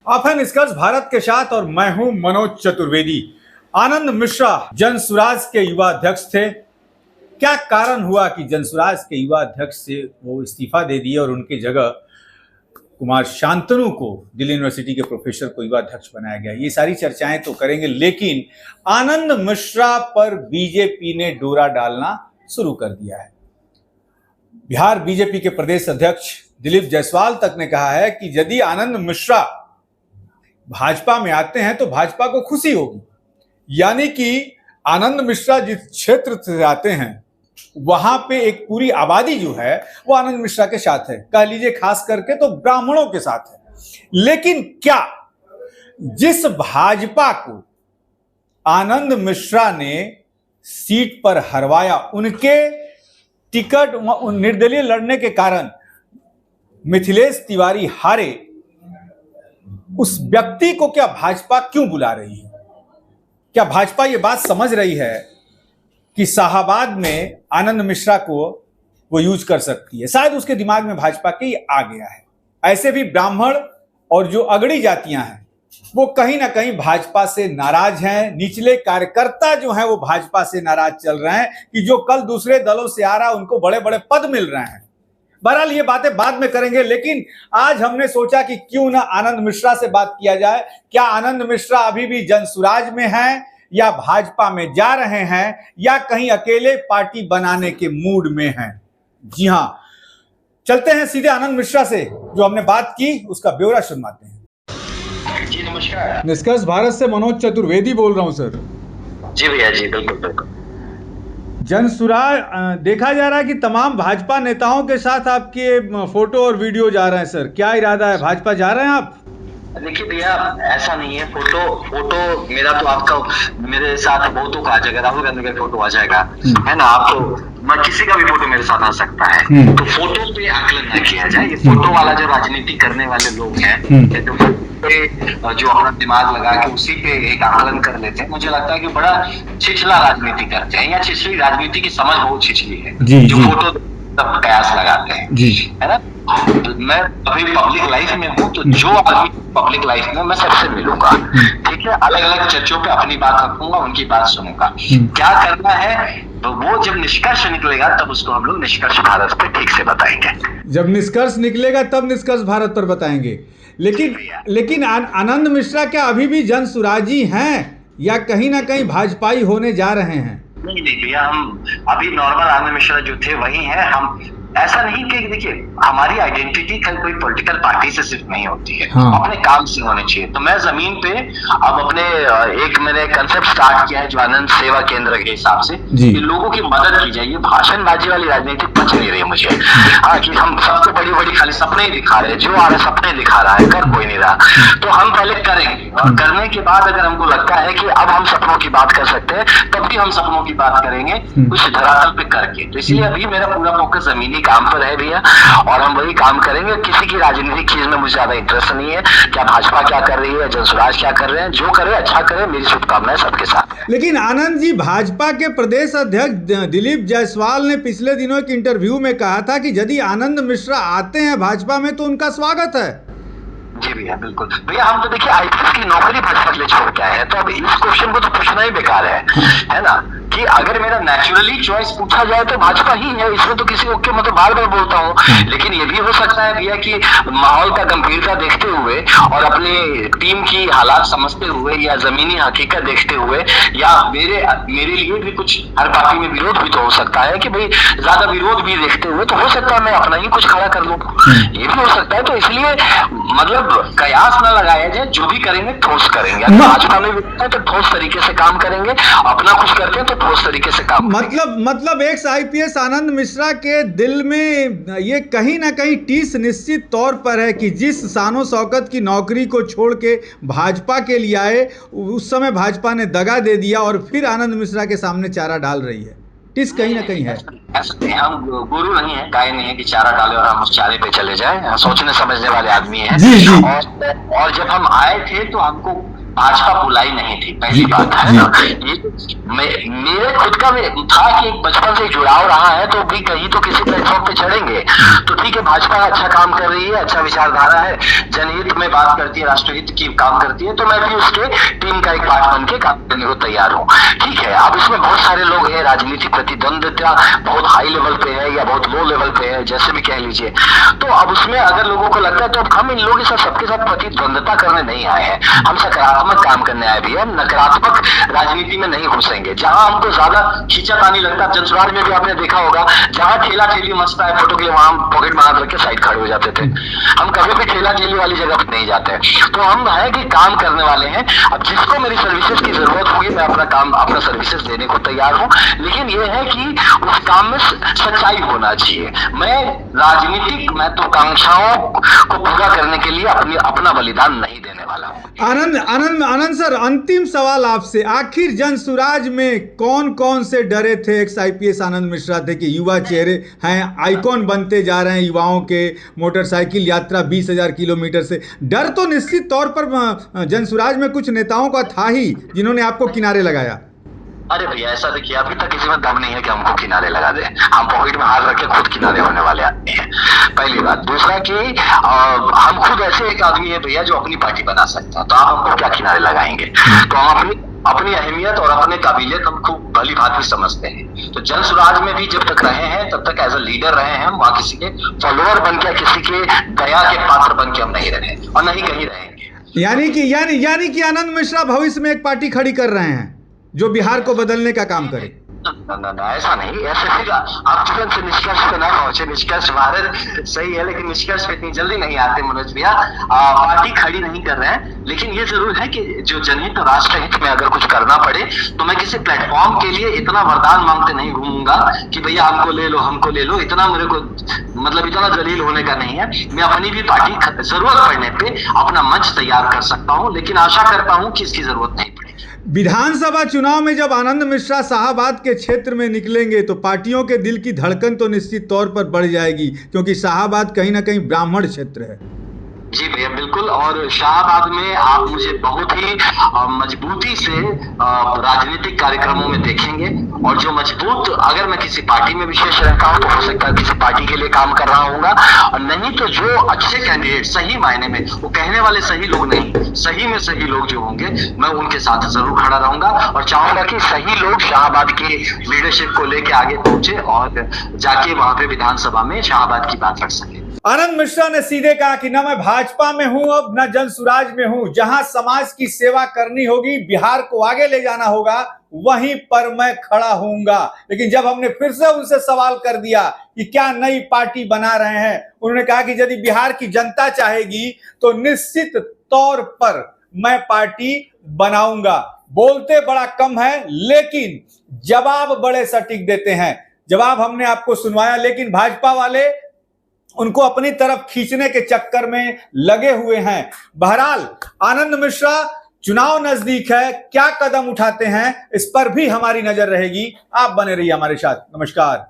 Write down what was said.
आप हैं निष्कर्ष भारत के साथ और मैं हूं मनोज चतुर्वेदी। आनंद मिश्रा जनसुराज के युवा अध्यक्ष थे। क्या कारण हुआ कि जनसुराज के युवा अध्यक्ष से वो इस्तीफा दे दिए और उनकी जगह कुमार शांतनु को दिल्ली यूनिवर्सिटी के प्रोफेसर को युवा अध्यक्ष बनाया गया, ये सारी चर्चाएं तो करेंगे। लेकिन आनंद मिश्रा पर बीजेपी ने डोरा डालना शुरू कर दिया है। बिहार बीजेपी के प्रदेश अध्यक्ष दिलीप जायसवाल तक ने कहा है कि यदि आनंद मिश्रा भाजपा में आते हैं तो भाजपा को खुशी होगी। यानी कि आनंद मिश्रा जिस क्षेत्र से आते हैं वहां पे एक पूरी आबादी जो है वो आनंद मिश्रा के साथ है, कह लीजिए खास करके तो ब्राह्मणों के साथ है। लेकिन क्या जिस भाजपा को आनंद मिश्रा ने सीट पर हरवाया, उनके टिकट निर्दलीय लड़ने के कारण मिथिलेश तिवारी हारे, उस व्यक्ति को क्या भाजपा क्यों बुला रही है? क्या भाजपा ये बात समझ रही है कि शाहाबाद में आनंद मिश्रा को वो यूज कर सकती है? शायद उसके दिमाग में भाजपा के ये आ गया है। ऐसे भी ब्राह्मण और जो अगड़ी जातियां हैं वो कहीं ना कहीं भाजपा से नाराज हैं। निचले कार्यकर्ता जो हैं वो भाजपा से नाराज चल रहे हैं कि जो कल दूसरे दलों से आ रहा है उनको बड़े बड़े पद मिल रहे हैं। बहरहाल ये बातें बाद में करेंगे, लेकिन आज हमने सोचा कि क्यों ना आनंद मिश्रा से बात किया जाए। क्या आनंद मिश्रा अभी भी जनसुराज में हैं या भाजपा में जा रहे हैं या कहीं अकेले पार्टी बनाने के मूड में हैं? जी हां, चलते हैं सीधे आनंद मिश्रा से जो हमने बात की उसका ब्यौरा सुनवाते हैं। जी नमस्कार। निष्कर्ष भारत से मनोज चतुर्वेदी बोल रहा हूं सर। जी भैया जी, बिल्कुल बिल्कुल। जनसुराज देखा जा रहा है कि तमाम भाजपा नेताओं के साथ आपके फोटो और वीडियो जा रहे हैं सर, क्या इरादा है? भाजपा जा रहे हैं आप? देखिए भैया, ऐसा नहीं है। फोटो मेरा तो आपका मेरे साथ बहुतों का आ जाएगा। राहुल गांधी का फोटो आ जाएगा, है ना? आप तो मैं किसी का भी फोटो मेरे साथ आ सकता है। तो फोटो पे आकलन न किया जाए। ये फोटो वाला जो राजनीति करने वाले लोग हैं जो अपना दिमाग लगा के उसी पे एक आकलन कर लेते हैं, मुझे लगता है कि बड़ा छिछला राजनीति करते हैं या छिछली राजनीति की समझ बहुत छिछली है जो फोटो तब कयास लगाते हैं, है ना? मैं अभी पब्लिक लाइफ में हूँ, तो जो आदमी पब्लिक लाइफ में मैं सबसे मिलूंगा, ठीक है? अलग अलग चर्चों पे अपनी बात रखूंगा, उनकी बात सुनूंगा। क्या करना है तो वो जब निष्कर्ष निकलेगा तब उसको हम लोग निष्कर्ष भारत पे ठीक से बताएंगे। जब निष्कर्ष निकलेगा तब निष्कर्ष भारत पर बताएंगे। लेकिन आनंद मिश्रा क्या अभी भी जनसुराजी हैं या कहीं ना कहीं भाजपाई होने जा रहे हैं? नहीं भैया, हम अभी नॉर्मल आनंद मिश्रा जो थे वही हैं। हम ऐसा नहीं कि देखिए, हमारी आइडेंटिटी कोई पॉलिटिकल पार्टी से सिर्फ नहीं होती है, अपने काम से होने चाहिए। तो मैं जमीन पे अब अपने एक मैंने कंसेप्ट स्टार्ट किया है जो आनंद सेवा केंद्र के हिसाब से कि लोगों की मदद की जाए। ये भाषणबाजी वाली राजनीति पच नहीं रही मुझे। कि हम सबको बड़ी बड़ी खाली सपने ही दिखा रहे हैं, जो आ रहे सपने दिखा रहा है, कर कोई नहीं रहा। तो हम पहले करेंगे और करने के बाद अगर हमको लगता है कि अब हम सपनों की बात कर सकते हैं तब भी हम सपनों की बात करेंगे, कुछ धरातल पे करके। तो इसलिए अभी मेरा पूरा फोकस जमीनी काम पर है भैया, और हम वही काम करेंगे। किसी की राजनीतिक चीज में मुझे ज्यादा इंटरेस्ट नहीं है। क्या भाजपा क्या कर रही है, जनसुराज क्या कर रहे हैं, जो करे अच्छा करे, मेरी शुभकामनाएं सबके साथ। लेकिन आनंद जी, भाजपा के प्रदेश अध्यक्ष दिलीप जायसवाल ने पिछले दिनों एक इंटरव्यू में कहा था कि यदि आनंद मिश्रा आते हैं भाजपा में तो उनका स्वागत है। जी भैया, बिल्कुल भैया। हम तो देखिए आईपीएस की नौकरी भाजपा के लिए छोड़ के आए हैं, तो अब इस क्वेश्चन को तो पूछना ही बेकार है ना? कि अगर मेरा नेचुरली चॉइस पूछा जाए तो भाजपा ही है। इसमें तो किसी को मतलब बार बार बोलता हूँ। लेकिन ये भी हो सकता है भैया कि माहौल का गंभीरता देखते हुए और अपनी टीम की हालात समझते हुए या जमीनी हकीकत देखते हुए या मेरे लिए भी कुछ हर पार्टी में विरोध भी तो हो सकता है कि भाई ज्यादा विरोध भी देखते हुए तो हो सकता है मैं अपना ही कुछ खड़ा कर लूं, ये भी हो सकता है। तो इसलिए मतलब कयास न लगाया जाए, जो भी करेंगे ठोस करेंगे। भाजपा में भी तो ठोस तरीके से काम करेंगे, अपना कुछ करते हैं तो ठोस तरीके से काम। मतलब एक्स आईपीएस आनंद मिश्रा के दिल में ये कहीं ना कहीं टीस निश्चित तौर पर है कि जिस शानो शौकत की नौकरी को छोड़ के भाजपा के लिए आए, उस समय भाजपा ने दगा दे दिया और फिर आनंद मिश्रा के सामने चारा डाल रही है। टिस कहीं ना कहीं है। हम गुरु नहीं है, गाय नहीं है कि चारा डाले और हम उस चारे पे चले जाएं। सोचने समझने वाले आदमी हैं। और जब हम आए थे तो हमको भाजपा बुलाई नहीं थी, पहली बात है ना। ये मेरे खुद का था कि बचपन से जुड़ाव रहा है, तो भी कहीं तो किसी प्लेटफॉर्म पे चढ़ेंगे। तो ठीक है, भाजपा अच्छा काम कर रही है, अच्छा विचारधारा है, जनहित में बात करती है, राष्ट्रहित की काम करती है, तो मैं भी उसके टीम का एक पार्ट बन के काम करने को तैयार हूँ। ठीक है, अब इसमें बहुत सारे लोग हैं, राजनीतिक प्रतिद्वंद्विता बहुत हाई लेवल पे है या बहुत लो लेवल पे है, जैसे भी कह लीजिए। तो अब उसमें अगर लोगों को लगता है, तो हम इन लोगों के साथ सबके साथ प्रतिद्वंदता करने नहीं आए हैं, हम सकारात्मक काम करने आए भी है, नकारात्मक राजनीति में नहीं घुसेंगे। जहां हमको ज्यादा खींचातानी लगता है, जनसुराज में भी आपने देखा होगा, जहां ठेला ठेली मचता है फोटो के लिए, वहां पॉकेट में हाथ रख के साइड खड़े हो जाते थे। हम कभी भी ठेला ठेली वाली जगह पर नहीं जाते। तो हम है कि काम करने वाले हैं। अब जिसको मेरी सर्विसेज की जरूरत होगी, मैं अपना काम, अपना सर्विसेज देने को तैयार हूं, लेकिन यह है कि उस काम में सच्चाई होना चाहिए। मैं राजनीतिक महत्वाकांक्षाओं को पूरा करने के लिए अपना बलिदान नहीं देने वाला हूं। आनंद सर, अंतिम सवाल आपसे, आखिर जनसुराज में कौन कौन से डरे थे? एक्स IPS आनंद मिश्रा थे कि युवा चेहरे हैं, आइकॉन बनते जा रहे हैं युवाओं के, मोटरसाइकिल यात्रा 20,000 किलोमीटर से। डर तो निश्चित तौर पर जनसुराज में कुछ नेताओं का था ही, जिन्होंने आपको किनारे लगाया। अरे भैया, ऐसा देखिए, अभी तक किसी में दम नहीं है कि हमको किनारे लगा दे। हम पॉकेट में हाथ रख के खुद किनारे होने वाले आदमी हैं, पहली बात। दूसरा कि हम खुद ऐसे एक आदमी है भैया जो अपनी पार्टी बना सकता है, तो आप हमको क्या किनारे लगाएंगे? तो हम अपनी अहमियत और अपने काबिलियत हम खूब भली भांति समझते हैं। तो जनसुराज में भी जब तक रहे हैं, तब तक एज अ लीडर रहे हैं हम, वहां किसी के फॉलोअर बन के, किसी के दया के पात्र बन के हम नहीं रहे और नहीं कहीं रहेंगे। यानी कि आनंद मिश्रा भविष्य में एक पार्टी खड़ी कर रहे हैं जो बिहार को बदलने का काम करे। ना, ऐसा नहीं, ऐसे आप तुरंत से निष्कर्ष पे ना पहुंचे। निष्कर्ष भारत सही है, लेकिन निष्कर्ष पे इतनी जल्दी नहीं आते मनोज भैया। पार्टी खड़ी नहीं कर रहे हैं, लेकिन ये जरूर है कि जो जनहित और राष्ट्रहित में अगर कुछ करना पड़े, तो मैं किसी प्लेटफॉर्म के लिए इतना वरदान मांगते नहीं घूमूंगा कि भैया हमको ले लो, हमको ले लो। इतना मेरे को मतलब इतना जलील होने का नहीं है। मैं अपनी भी पार्टी जरूरत पड़ने पे अपना मंच तैयार कर सकता हूँ, लेकिन आशा करता हूँ कि इसकी जरूरत नहीं पड़ेगी। विधानसभा चुनाव में जब आनंद मिश्रा शाहाबाद के क्षेत्र में निकलेंगे, तो पार्टियों के दिल की धड़कन तो निश्चित तौर पर बढ़ जाएगी, क्योंकि शाहाबाद कहीं ना कहीं ब्राह्मण क्षेत्र है। जी भैया, बिल्कुल। और शाहाबाद में आप मुझे बहुत ही मजबूती से राजनीतिक कार्यक्रमों में देखेंगे। और जो मजबूत, अगर मैं किसी पार्टी में विशेष रहता हूं, तो हो सकता है किसी पार्टी के लिए काम कर रहा हूँगा, और नहीं तो जो अच्छे कैंडिडेट, सही मायने में, वो कहने वाले सही लोग नहीं, सही में सही लोग जो होंगे, मैं उनके साथ जरूर खड़ा रहूंगा और चाहूंगा कि सही लोग शाहाबाद की लीडरशिप को लेके आगे पहुंचे और जाके वहां पे विधानसभा में शाहाबाद की बात रख सके। आनंद मिश्रा ने सीधे कहा कि न मैं भाजपा में हूं अब, न जनसुराज में हूं। जहां समाज की सेवा करनी होगी, बिहार को आगे ले जाना होगा, वहीं पर मैं खड़ा होऊंगा। लेकिन जब हमने फिर से उनसे सवाल कर दिया कि क्या नई पार्टी बना रहे हैं, उन्होंने कहा कि यदि बिहार की जनता चाहेगी तो निश्चित तौर पर मैं पार्टी बनाऊंगा। बोलते बड़ा कम है, लेकिन जवाब बड़े सटीक देते हैं। जवाब हमने आपको सुनवाया, लेकिन भाजपा वाले उनको अपनी तरफ खींचने के चक्कर में लगे हुए हैं। बहरहाल आनंद मिश्रा, चुनाव नजदीक है, क्या कदम उठाते हैं इस पर भी हमारी नजर रहेगी। आप बने रहिए हमारे साथ। नमस्कार।